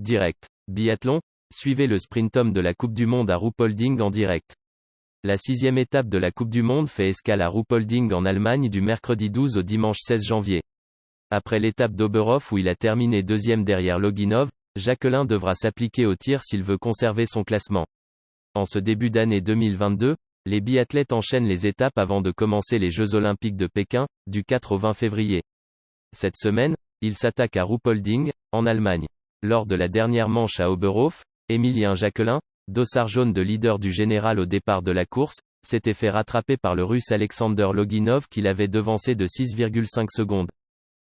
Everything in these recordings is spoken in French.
Direct. Biathlon, suivez le sprint-homme de la Coupe du Monde à Ruhpolding en direct. La 6e étape de la Coupe du Monde fait escale à Ruhpolding en Allemagne du mercredi 12 au dimanche 16 janvier. Après l'étape d'Oberhof où il a terminé deuxième derrière Loginov, Jacquelin devra s'appliquer au tir s'il veut conserver son classement. En ce début d'année 2022, les biathlètes enchaînent les étapes avant de commencer les Jeux Olympiques de Pékin, du 4 au 20 février. Cette semaine, ils s'attaquent à Ruhpolding, en Allemagne. Lors de la dernière manche à Oberhof, Émilien Jacquelin, dossard jaune de leader du général au départ de la course, s'était fait rattraper par le Russe Alexander Loginov qui l'avait devancé de 6,5 secondes.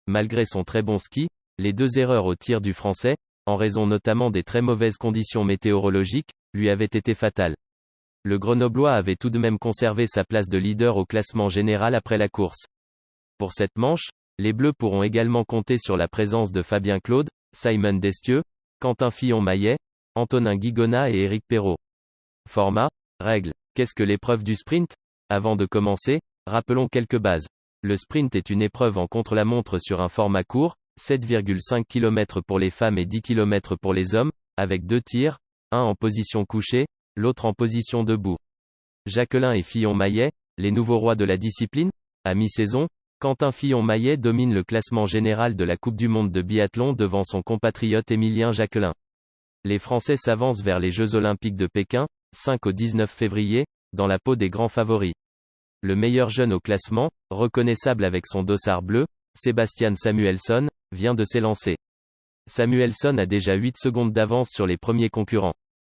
Malgré son très bon ski, les 2 erreurs au tir du Français, en raison notamment des très mauvaises conditions météorologiques, lui avaient été fatales. Le Grenoblois avait tout de même conservé sa place de leader au classement général après la course. Pour cette manche, les Bleus pourront également compter sur la présence de Fabien Claude, Simon Destieux, Quentin Fillon-Maillet, Antonin Guigona et Éric Perrault. Format, règles. Qu'est-ce que l'épreuve du sprint? Avant de commencer, rappelons quelques bases. Le sprint est une épreuve en contre-la-montre sur un format court, 7,5 km pour les femmes et 10 km pour les hommes, avec 2 tirs, un en position couchée, l'autre en position debout. Jacquelin et Fillon-Maillet, les nouveaux rois de la discipline? À mi-saison, Quentin Fillon-Maillet domine le classement général de la Coupe du Monde de biathlon devant son compatriote Émilien Jacquelin. Les Français s'avancent vers les Jeux Olympiques de Pékin, 5 au 19 février, dans la peau des grands favoris. Le meilleur jeune au classement, reconnaissable avec son dossard bleu, Sebastian Samuelsson, vient de s'élancer. Samuelsson a déjà 8 secondes d'avance sur les premiers concurrents.